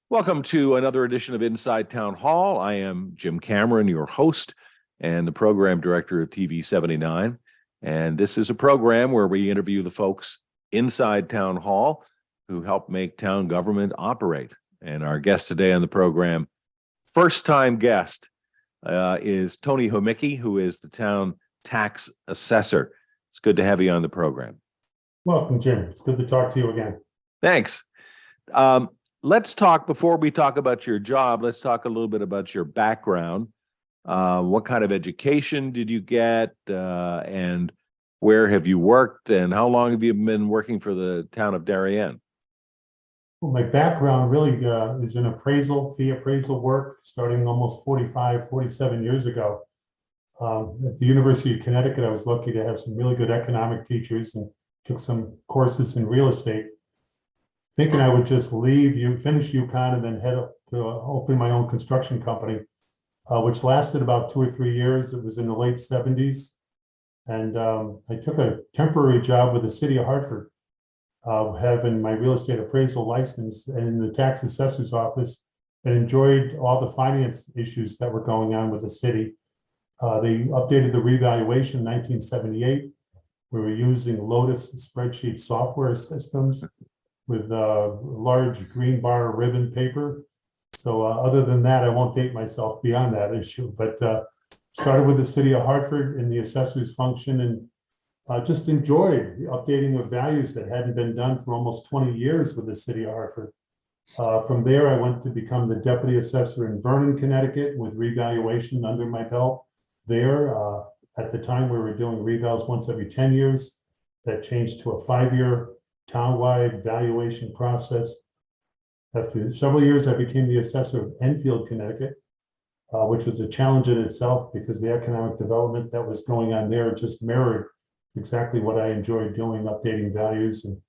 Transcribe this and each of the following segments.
Welcome to another edition of Inside Town Hall. I am Jim Cameron, your host and the program director of TV 79. And this is a program where we interview the folks inside Town Hall who help make town government operate. And our guest today on the program, first-time guest, is Tony Homicki, who is the town tax assessor. It's good to have you on the program. Welcome, Jim. It's good to talk to you again. Thanks. Let's talk, before we talk about your job, let's talk a little bit about your background. What kind of education did you get, and where have you worked, and how long have you been working for the town of Darien? Well, my background really is in fee appraisal work, starting almost 47 years ago. At the University of Connecticut, I was lucky to have some really good economic teachers and took some courses in real estate. Thinking I would just finish UConn and then head up to open my own construction company, which lasted about 2 or 3 years. It was in the late 70s. And I took a temporary job with the city of Hartford, having my real estate appraisal license in the tax assessor's office, and enjoyed all the finance issues that were going on with the city. They updated the revaluation in 1978. We were using Lotus spreadsheet software systems with large green bar ribbon paper. So other than that, I won't date myself beyond that issue, but started with the city of Hartford in the assessor's function, and just enjoyed updating of values that hadn't been done for almost 20 years with the city of Hartford. From there, I went to become the deputy assessor in Vernon, Connecticut, with revaluation under my belt there. At the time, we were doing revals once every 10 years. That changed to a 5-year townwide valuation process. After several years, I became the assessor of Enfield, Connecticut, which was a challenge in itself because the economic development that was going on there just mirrored exactly what I enjoyed doing, updating values and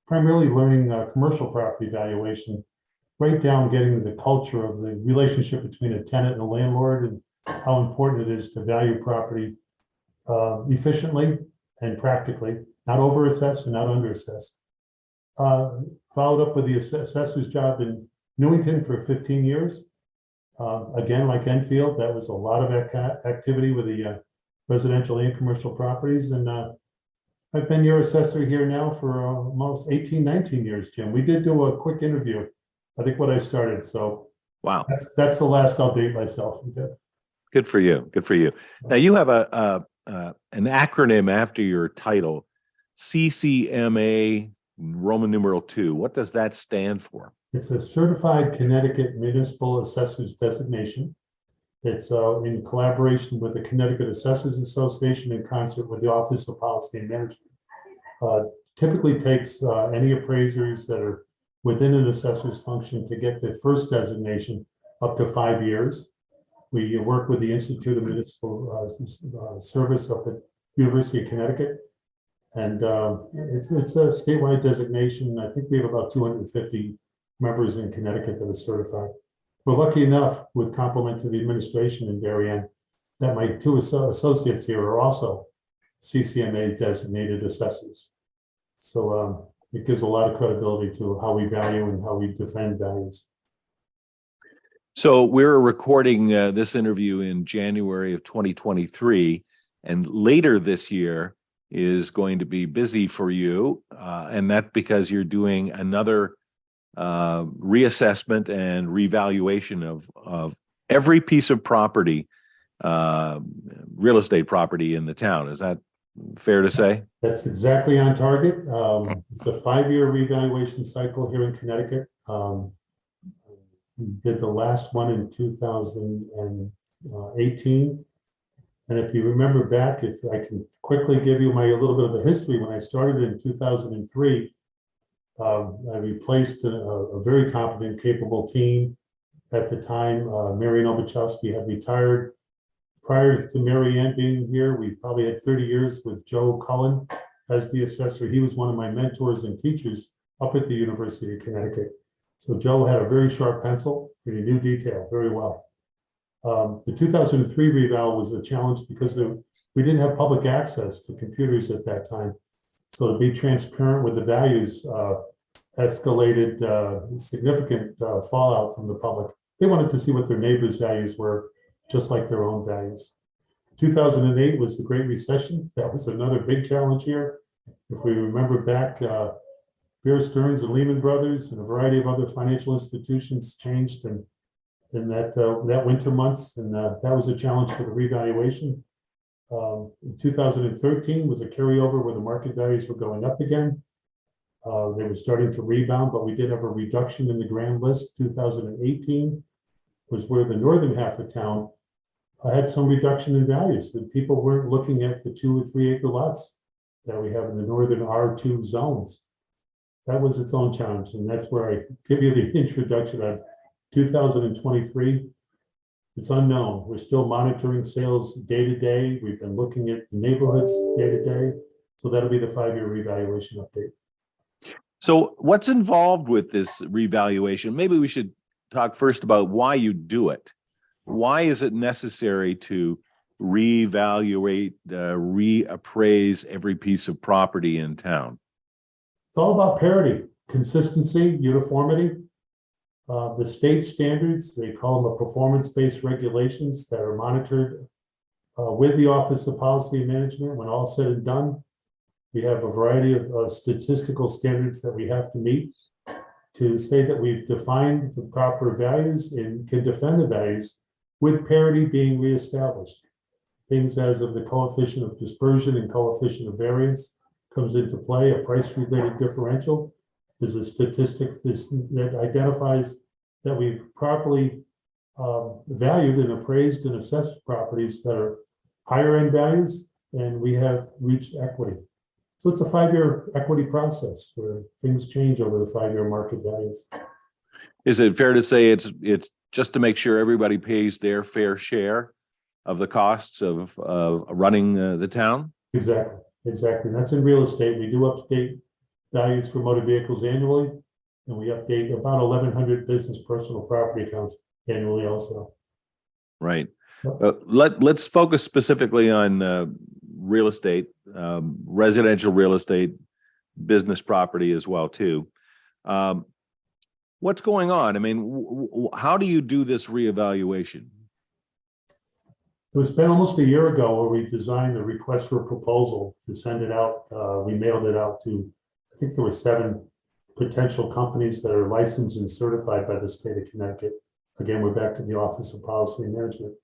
primarily learning commercial property valuation, right down getting the culture of the relationship between a tenant and a landlord and how important it is to value property efficiently and practically, not over-assess and not under-assess. Followed up with the assessor's job in Newington for 15 years. Again, like Enfield, that was a lot of activity with the residential and commercial properties. And I've been your assessor here now for almost 19 years, Jim. We did do a quick interview, I think, when I started. So wow, that's the last I'll date myself. Good for you. Good for you. Now you have an acronym after your title, CCMA Roman numeral 2. What does that stand for? It's a Certified Connecticut Municipal Assessors Designation. It's in collaboration with the Connecticut Assessors Association in concert with the Office of Policy and Management. Typically takes any appraisers that are within an assessor's function to get the first designation up to 5 years. We work with the Institute of Municipal Service up at University of Connecticut. And it's a statewide designation. I think we have about 250 members in Connecticut that are certified. We're lucky enough, with compliment to the administration in Darien, that my 2 associates here are also CCMA designated assessors. So it gives a lot of credibility to how we value and how we defend values. So we're recording this interview in January of 2023, and later this year is going to be busy for you, and that's because you're doing another reassessment and revaluation of every piece of property, real estate property in the town. Is that fair to say? That's exactly on target. It's a 5-year revaluation cycle here in Connecticut. We did the last one in 2018. And if you remember back, if I can quickly give you a little bit of the history, when I started in 2003, I replaced a very competent, capable team. At the time, Mary Nobuchowski had retired. Prior to Mary Ann being here, we probably had 30 years with Joe Cullen as the assessor. He was one of my mentors and teachers up at the University of Connecticut. So Joe had a very sharp pencil, and he knew detail very well. The 2003 reval was a challenge because we didn't have public access to computers at that time. So to be transparent with the values, escalated significant fallout from the public. They wanted to see what their neighbors' values were, just like their own values. 2008 was the Great Recession. That was another big challenge here. If we remember back, Bear Stearns and Lehman Brothers and a variety of other financial institutions changed in that winter months, and that was a challenge for the revaluation. In 2013 was a carryover where the market values were going up again. They were starting to rebound, but we did have a reduction in the grand list. 2018 was where the northern half of town had some reduction in values. The people weren't looking at the 2 or 3 acre lots that we have in the northern R2 zones. That was its own challenge, and that's where I give you the introduction on 2023. It's unknown. We're still monitoring sales day to day. We've been looking at the neighborhoods day to day. So that'll be the 5-year revaluation update. So what's involved with this revaluation? Maybe we should talk first about why you do it. Why is it necessary to reevaluate, reappraise every piece of property in town? It's all about parity, consistency, uniformity. The state standards, they call them a performance-based regulations that are monitored with the Office of Policy and Management. When all said and done, we have a variety of statistical standards that we have to meet to say that we've defined the proper values and can defend the values with parity being reestablished. Things as of the coefficient of dispersion and coefficient of variance comes into play. A price-related differential is a statistic that identifies that we've properly valued and appraised and assessed properties that are higher end values, and we have reached equity. So it's a 5-year equity process where things change over the 5-year market values. Is it fair to say it's just to make sure everybody pays their fair share of the costs of running the town? Exactly. And that's in real estate. We do update values for motor vehicles annually, and we update about 1,100 business personal property accounts annually also. Right. Yep. Let's focus specifically on real estate, residential real estate, business property as well too. What's going on? I mean, how do you do this reevaluation? It was been almost a year ago where we designed the request for a proposal to send it out. We mailed it out to, I think there were 7 potential companies that are licensed and certified by the state of Connecticut. Again, we're back to the Office of Policy and Management.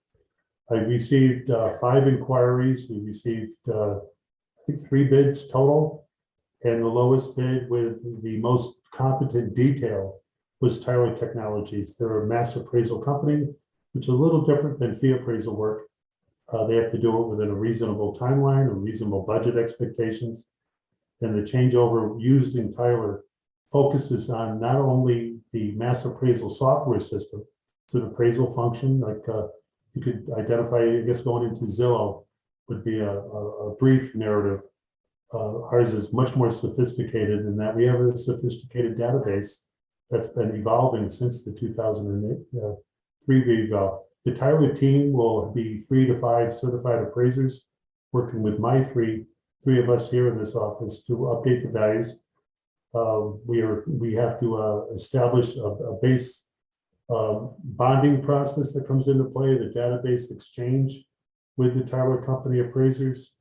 I received 5 inquiries. We received, I think, 3 bids total. And the lowest bid with the most competent detail was Tyler Technologies. They're a mass appraisal company, which is a little different than fee appraisal work. They have to do it within a reasonable timeline or reasonable budget expectations. And the changeover used in Tyler focuses on not only the mass appraisal software system, it's an appraisal function, like you could identify, I guess going into Zillow would be a brief narrative. Ours is much more sophisticated in that we have a sophisticated database that's been evolving since the 2003 reval. The Tyler team will be 3 to 5 certified appraisers working with my three of us here in this office to update the values. We have to establish a base bonding process that comes into play, the database exchange with the Tyler company appraisers.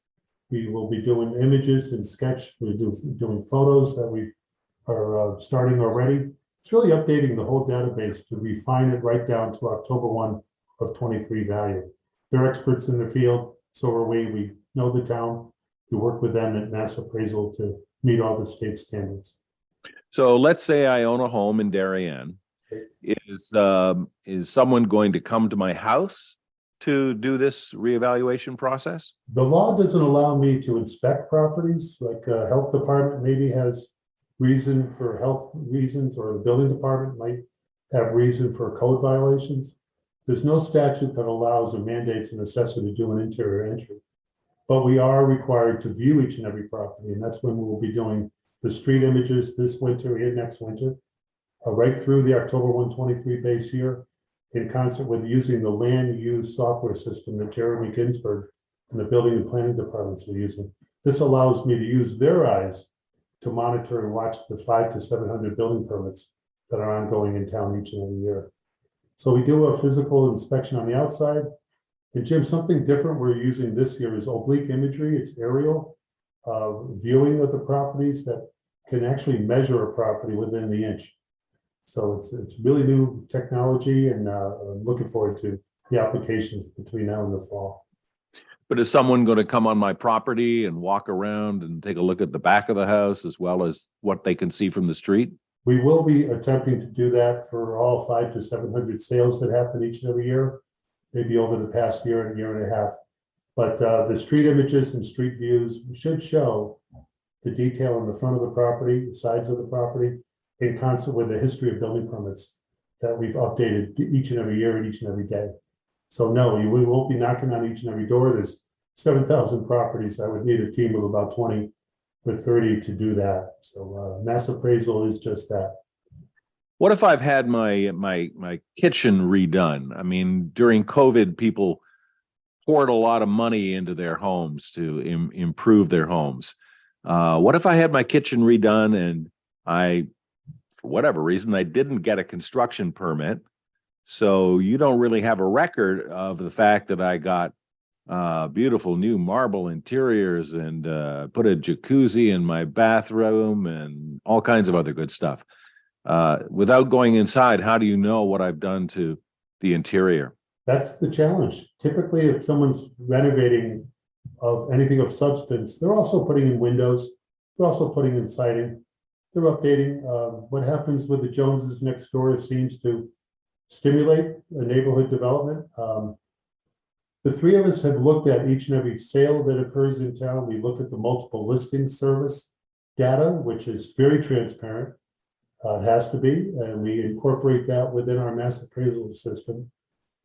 We will be doing images and sketch. We're doing photos that we are starting already. It's really updating the whole database to refine it right down to October 1 of 23 value. They're experts in the field, so are we. We know the town. We work with them at Mass Appraisal to meet all the state standards. So let's say I own a home in Darien. Is someone going to come to my house to do this reevaluation process? The law doesn't allow me to inspect properties, like a health department maybe has reason for health reasons, or the building department might have reason for code violations. There's no statute that allows or mandates an assessor to do an interior entry, but we are required to view each and every property, and that's when we will be doing the street images this winter and next winter, right through the October 123 base year, in concert with using the land use software system that Jeremy Ginsburg and the building and planning departments are using. This allows me to use their eyes to monitor and watch the 500 to 700 building permits that are ongoing in town each and every year. So we do a physical inspection on the outside. And Jim, something different we're using this year is oblique imagery. It's aerial viewing of the properties that can actually measure a property within the inch. So it's really new technology, and I'm looking forward to the applications between now and the fall. But is someone going to come on my property and walk around and take a look at the back of the house as well as what they can see from the street? We will be attempting to do that for all 500 to 700 sales that happen each and every year, maybe over the past year and a half. But the street images and street views should show the detail in the front of the property, the sides of the property, in concert with the history of building permits that we've updated each and every year and each and every day. So no, we won't be knocking on each and every door. There's 7,000 properties. I would need a team of about 20 or 30 to do that. So mass appraisal is just that. What if I've had my kitchen redone? I mean, during COVID, people poured a lot of money into their homes to improve their homes. What if I had my kitchen redone and for whatever reason, I didn't get a construction permit? So you don't really have a record of the fact that I got beautiful new marble interiors and put a jacuzzi in my bathroom and all kinds of other good stuff. Without going inside, how do you know what I've done to the interior? That's the challenge. Typically, if someone's renovating of anything of substance, they're also putting in windows, they're also putting in siding, they're updating. What happens with the Joneses next door seems to stimulate a neighborhood development. The three of us have looked at each and every sale that occurs in town. We look at the multiple listing service data, which is very transparent. It has to be, and we incorporate that within our mass appraisal system.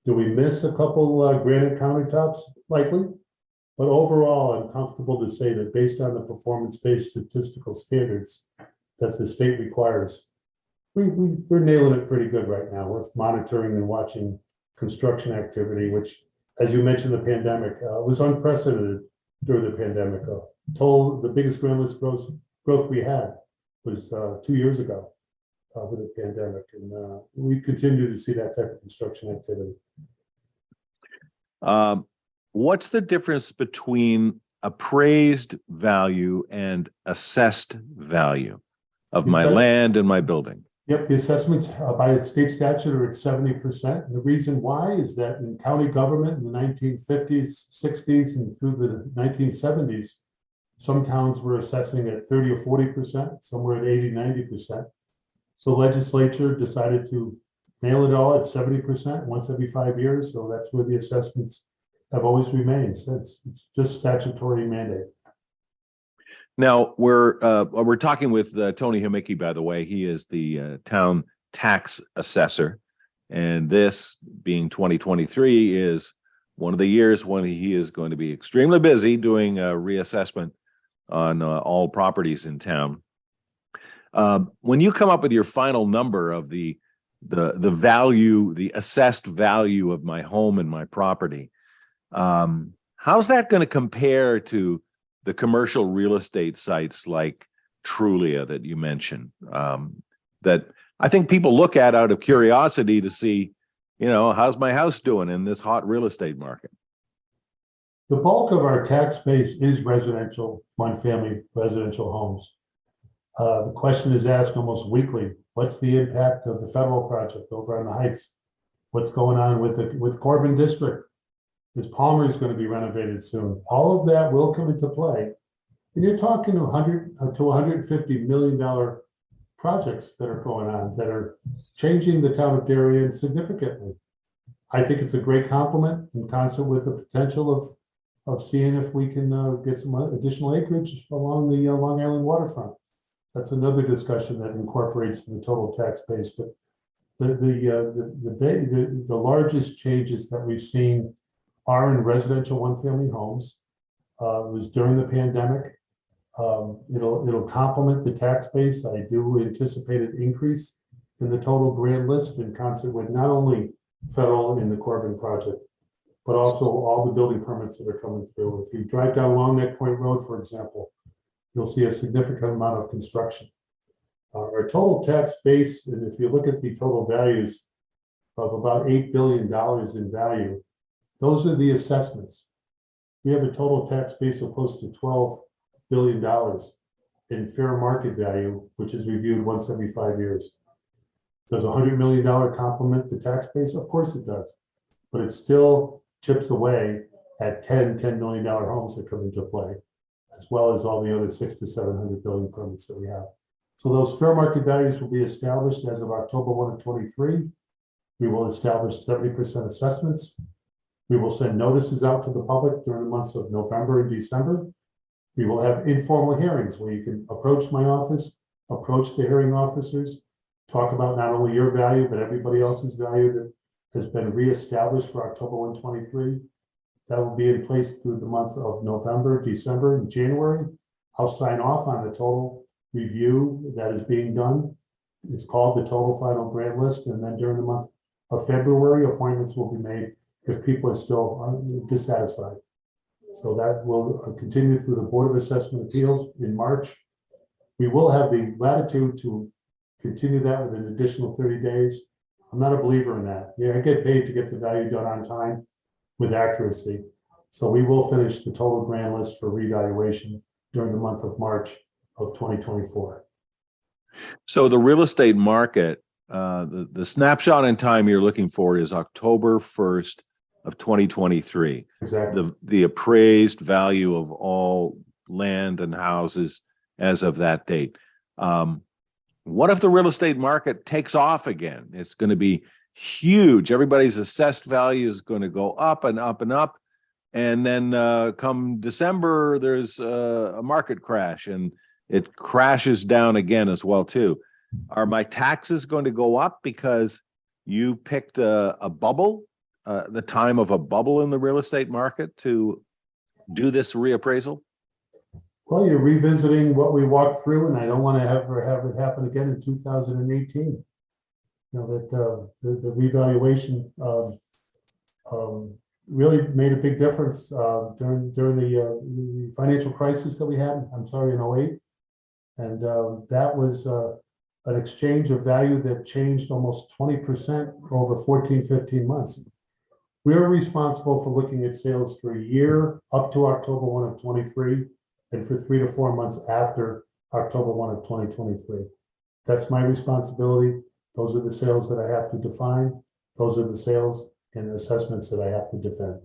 Do we miss a couple granite countertops? Likely. But overall, I'm comfortable to say that based on the performance-based statistical standards that the state requires, we're nailing it pretty good right now. We're monitoring and watching construction activity, which, as you mentioned, the pandemic was unprecedented during the pandemic. The biggest grand list growth we had was 2 years ago with the pandemic, and we continue to see that type of construction activity. What's the difference between appraised value and assessed value of my land and my building? Yep, the assessments by state statute are at 70%. And the reason why is that in county government in the 1950s, 60s, and through the 1970s, some towns were assessing at 30 or 40%, somewhere at 80, 90%. The legislature decided to nail it all at 70% once every 5 years. So that's where the assessments have always remained since. It's just statutory mandate. Now we're talking with Tony Himicki, by the way. He is the town tax assessor, and this being 2023 is one of the years when he is going to be extremely busy doing a reassessment on all properties in town. When you come up with your final number of the value, the assessed value of my home and my property, how's that going to compare to the commercial real estate sites like Trulia that you mentioned, that I think people look at out of curiosity to see, how's my house doing in this hot real estate market? The bulk of our tax base is residential, one-family residential homes. The question is asked almost weekly: what's the impact of the federal project over on the Heights? What's going on with Corbin District? Is Palmer's going to be renovated soon? All of that will come into play. And you're talking $100 to $150 million projects that are going on that are changing the town of Darien significantly. I think it's a great compliment in concert with the potential of seeing if we can get some additional acreage along the Long Island waterfront. That's another discussion that incorporates the total tax base. But the largest changes that we've seen are in residential one-family homes. It was during the pandemic. It'll complement the tax base. I do anticipate an increase in the total grand list in concert with not only federal in the Corbin project, but also all the building permits that are coming through. If you drive down Long Neck Point Road, for example, you'll see a significant amount of construction. Our total tax base, and if you look at the total values of about $8 billion in value, those are the assessments. We have a total tax base of close to $12 billion in fair market value, which is reviewed once every 5 years. Does $100 million complement the tax base? Of course it does, but it still chips away at $10 million homes that come into play, as well as all the other 600 to 700 building permits that we have. So those fair market values will be established as of October 1 of 23. We will establish 70% assessments. We will send notices out to the public during the months of November and December. We will have informal hearings where you can approach my office, approach the hearing officers, talk about not only your value, but everybody else's value that has been reestablished for October 1, 23. That will be in place through the month of November, December, and January. I'll sign off on the total review that is being done. It's called the total final grant list. And then during the month of February, appointments will be made if people are still dissatisfied. So that will continue through the Board of Assessment Appeals in March. We will have the latitude to continue that with an additional 30 days. I'm not a believer in that. Yeah, I get paid to get the value done on time with accuracy. So we will finish the total grant list for revaluation during the month of March of 2024. So the real estate market, the snapshot in time you're looking for is October 1st of 2023. Exactly. The appraised value of all land and houses as of that date. What if the real estate market takes off again? It's going to be huge. Everybody's assessed value is going to go up and up and up. And then come December, there's a market crash and it crashes down again as well too. Are my taxes going to go up because you picked a bubble, the time of a bubble in the real estate market to do this reappraisal? Well, you're revisiting what we walked through, and I don't want to have it happen again in 2018. You know, that the revaluation really made a big difference during the financial crisis that we had. I'm sorry, in 08. And that was an exchange of value that changed almost 20% over 14, 15 months. We are responsible for looking at sales for a year up to October 1 of 23 and for 3 to 4 months after October 1 of 2023. That's my responsibility. Those are the sales that I have to define. Those are the sales and assessments that I have to defend.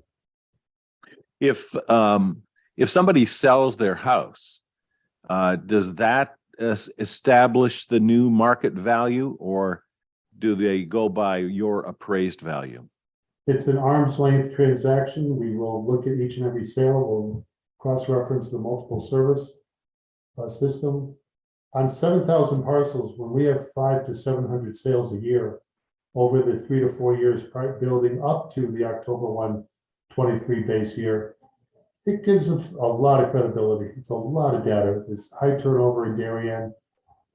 If somebody sells their house, does that establish the new market value, or do they go by your appraised value? It's an arm's length transaction. We will look at each and every sale. We'll cross-reference the multiple service system. On 7,000 parcels, when we have 500 to 700 sales a year over the 3 to 4 years building up to the October 1, 23 base year, it gives us a lot of credibility. It's a lot of data. There's high turnover in Darien.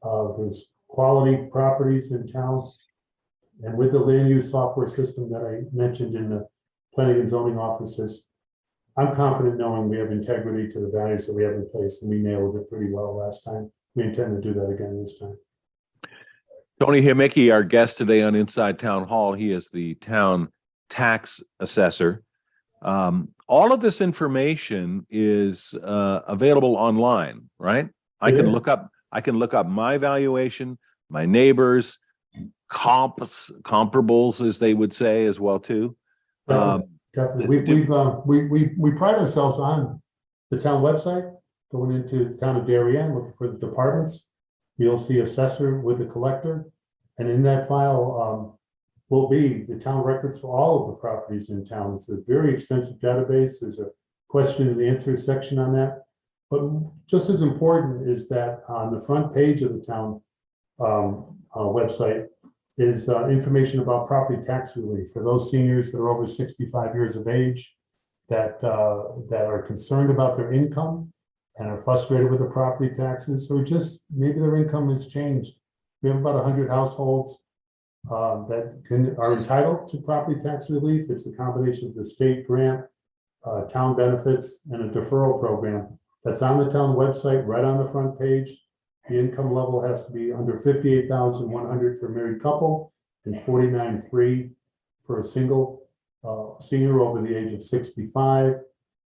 There's quality properties in town. And with the land use software system that I mentioned in the planning and zoning offices, I'm confident knowing we have integrity to the values that we have in place, and we nailed it pretty well last time. We intend to do that again this time. Tony Himicki, our guest today on Inside Town Hall. He is the town tax assessor. All of this information is available online, right? I can look up my valuation, my neighbors, comparables, as they would say, as well too. Definitely. We pride ourselves on the town website. Going into the town of Darien, looking for the departments, you'll see assessor with the collector, and in that file will be the town records for all of the properties in town. It's a very extensive database. There's a question and answer section on that. But just as important is that on the front page of the town website is information about property tax relief for those seniors that are over 65 years of age that are concerned about their income and are frustrated with the property taxes, or just maybe their income has changed. We have about 100 households that are entitled to property tax relief. It's a combination of the state grant, town benefits, and a deferral program. That's on the town website, right on the front page. The income level has to be under 58,100 for a married couple and 49,300 for a single senior over the age of 65.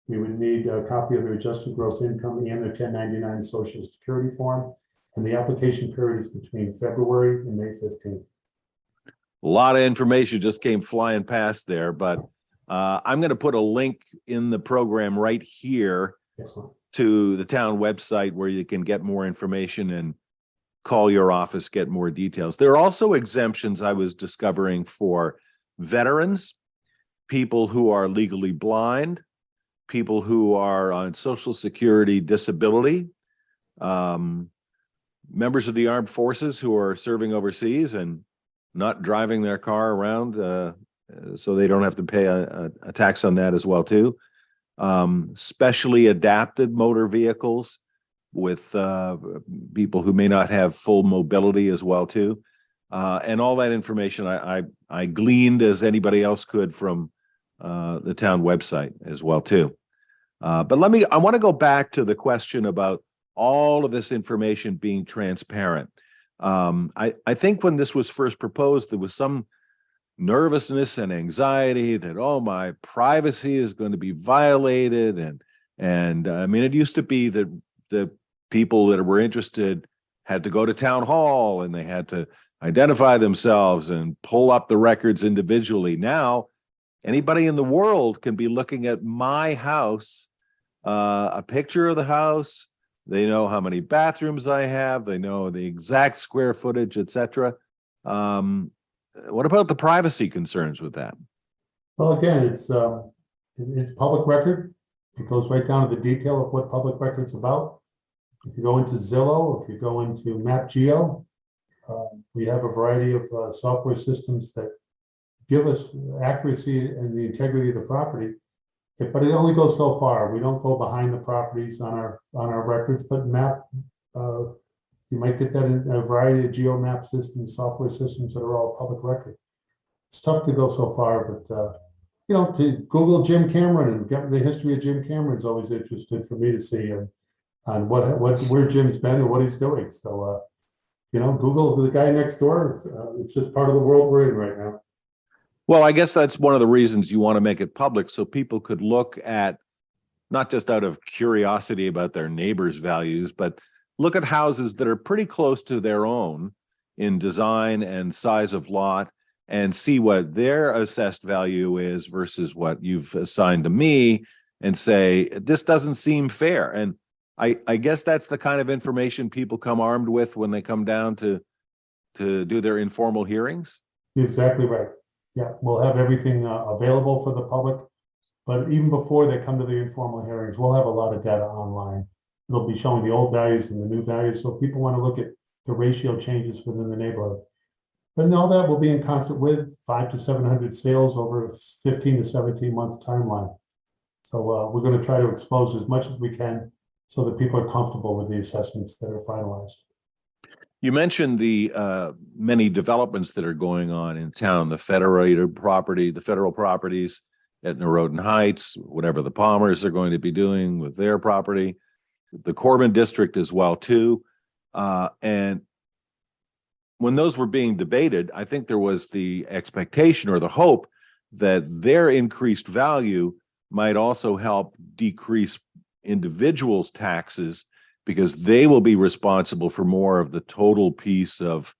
We would need a copy of their adjusted gross income and their 1099 Social Security form. And the application period is between February and May 15th. A lot of information just came flying past there, but I'm going to put a link in the program right here Excellent. to the town website where you can get more information and call your office, get more details. There are also exemptions I was discovering for veterans, people who are legally blind, people who are on Social Security disability, members of the armed forces who are serving overseas and not driving their car around, so they don't have to pay a tax on that as well too. Specially adapted motor vehicles with people who may not have full mobility as well too. And all that information I gleaned, as anybody else could, from the town website as well too. But I want to go back to the question about all of this information being transparent. I think when this was first proposed, there was some nervousness and anxiety that, oh, my privacy is going to be violated. And I mean, it used to be that the people that were interested had to go to town hall and they had to identify themselves and pull up the records individually. Now, anybody in the world can be looking at my house, a picture of the house. They know how many bathrooms I have. They know the exact square footage, etc. What about the privacy concerns with that? Well, again, it's public record. It goes right down to the detail of what public record's about. If you go into Zillow, if you go into MapGeo, we have a variety of software systems that give us accuracy and the integrity of the property. But it only goes so far. We don't go behind the properties on our records, but you might get that in a variety of geomap systems, software systems that are all public record. It's tough to go so far, but to Google Jim Cameron and get the history of Jim Cameron is always interesting for me to see on where Jim's been and what he's doing. So Google the guy next door. It's just part of the world we're in right now. Well, I guess that's one of the reasons you want to make it public, so people could look at, not just out of curiosity about their neighbors' values, but look at houses that are pretty close to their own in design and size of lot and see what their assessed value is versus what you've assigned to me and say, this doesn't seem fair. And I guess that's the kind of information people come armed with when they come down to do their informal hearings. Exactly right. Yeah, we'll have everything available for the public, but even before they come to the informal hearings, we'll have a lot of data online. It'll be showing the old values and the new values, so if people want to look at the ratio changes within the neighborhood. But all that will be in concert with 500 to 700 sales over a 15 to 17 month timeline. So we're going to try to expose as much as we can so that people are comfortable with the assessments that are finalized. You mentioned the many developments that are going on in town, the federated property, the federal properties at Norotan Heights, whatever the Palmers are going to be doing with their property, the Corbin District as well too. And when those were being debated, I think there was the expectation or the hope that their increased value might also help decrease individuals' taxes, because they will be responsible for more of the total piece of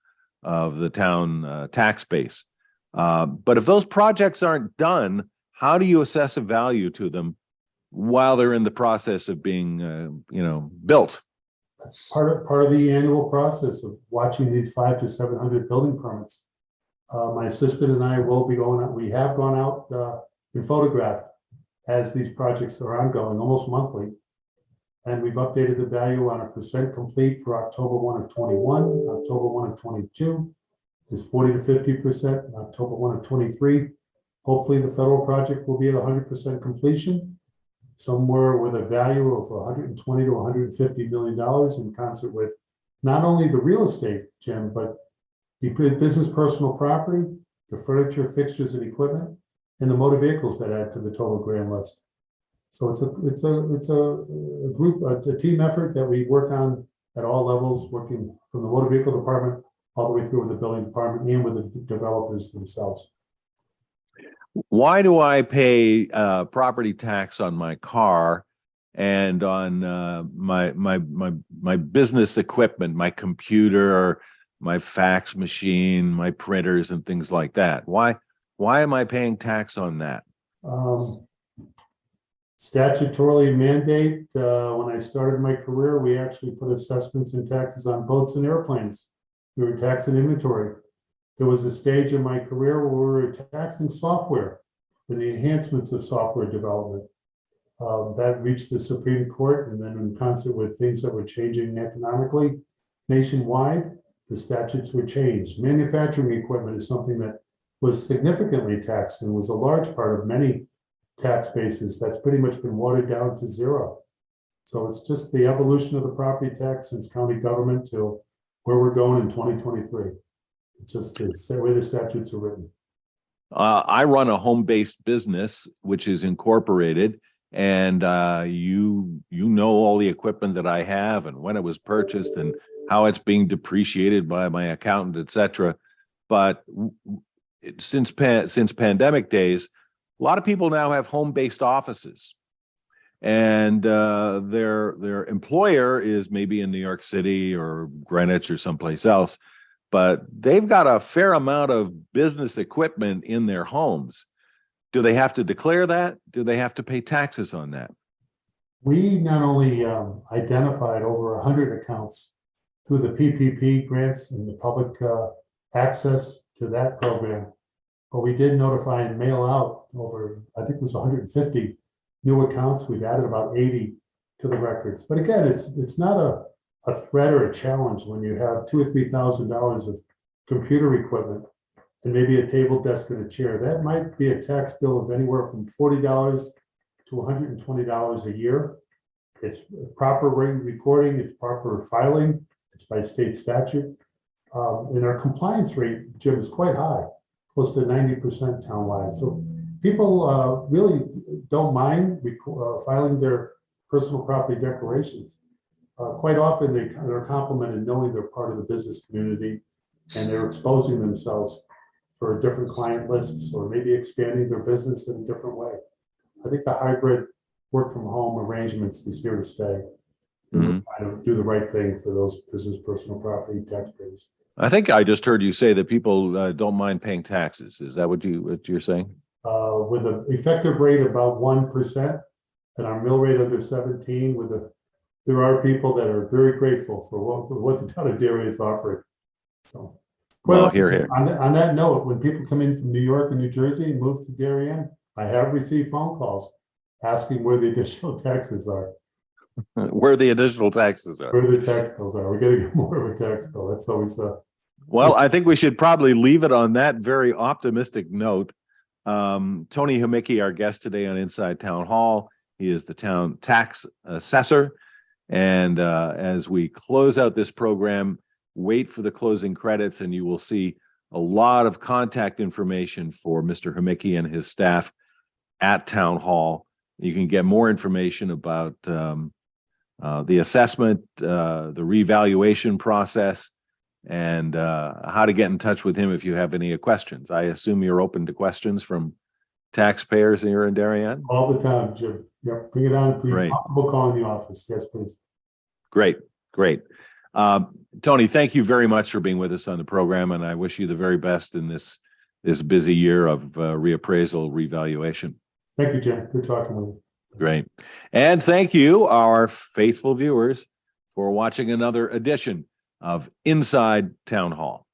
the town tax base. But if those projects aren't done, how do you assess a value to them while they're in the process of being, built? That's part of the annual process of watching these 500 to 700 building permits. My assistant and I will be going out. We have gone out and photographed as these projects are ongoing, almost monthly. And we've updated the value on a percent complete for October 1 of 21, October 1 of 22 is 40 to 50%, October 1 of 23. Hopefully the federal project will be at 100% completion, somewhere with a value of 120 to 150 million dollars, in concert with not only the real estate, Jim, but the business personal property, the furniture, fixtures, and equipment, and the motor vehicles that add to the total grand list. So it's a group, a team effort that we work on at all levels, working from the motor vehicle department all the way through with the building department and with the developers themselves. Why do I pay property tax on my car and on my business equipment, my computer, my fax machine, my printers, and things like that? Why am I paying tax on that? Statutorily mandate, when I started my career, we actually put assessments and taxes on boats and airplanes. We were taxing inventory. There was a stage in my career where we were taxing software and the enhancements of software development. That reached the Supreme Court, and then in concert with things that were changing economically nationwide, the statutes were changed. Manufacturing equipment is something that was significantly taxed and was a large part of many tax bases. That's pretty much been watered down to zero. So it's just the evolution of the property tax since county government to where we're going in 2023. It's just the way the statutes are written. I run a home-based business, which is incorporated, and you know all the equipment that I have and when it was purchased and how it's being depreciated by my accountant, etc. But since pandemic days, a lot of people now have home-based offices, and their employer is maybe in New York City or Greenwich or someplace else, but they've got a fair amount of business equipment in their homes. Do they have to declare that? Do they have to pay taxes on that? We not only identified over 100 accounts through the PPP grants and the public access to that program, but we did notify and mail out over, I think it was 150 new accounts. We've added about 80 to the records. But again, it's not a threat or a challenge when you have $2,000 or $3,000 of computer equipment and maybe a table, desk, and a chair. That might be a tax bill of anywhere from $40 to $120 a year. It's proper recording, it's proper filing, it's by state statute. And our compliance rate, Jim, is quite high, close to 90% townwide. So people really don't mind filing their personal property declarations. Quite often they're complimented knowing they're part of the business community and they're exposing themselves for different client lists or maybe expanding their business in a different way. I think the hybrid work from home arrangements is here to stay. And we're trying to do the right thing for those business personal property taxpayers. I think I just heard you say that people don't mind paying taxes. Is that what you're saying? With an effective rate about 1% and our mill rate under 17, there are people that are very grateful for what the town of Darien is offering. So, well, here. On that note, when people come in from New York and New Jersey and move to Darien, I have received phone calls asking where the additional taxes are. Where the additional taxes are. Where the tax bills are. We're going to get more of a tax bill. That's always well, I think we should probably leave it on that very optimistic note. Tony Hamicki, our guest today on Inside Town Hall. He is the town tax assessor. And as we close out this program, wait for the closing credits and you will see a lot of contact information for Mr. Hamicki and his staff at Town Hall. You can get more information about the assessment, the revaluation process, and how to get in touch with him if you have any questions. I assume you're open to questions from taxpayers here in Darien? all the time, Jim. Yep, bring it on. Be comfortable calling the office. Yes, please. Great. Tony, thank you very much for being with us on the program, and I wish you the very best in this busy year of reappraisal, revaluation. Thank you, Jim. Good talking with you. Great. And thank you, our faithful viewers, for watching another edition of Inside Town Hall.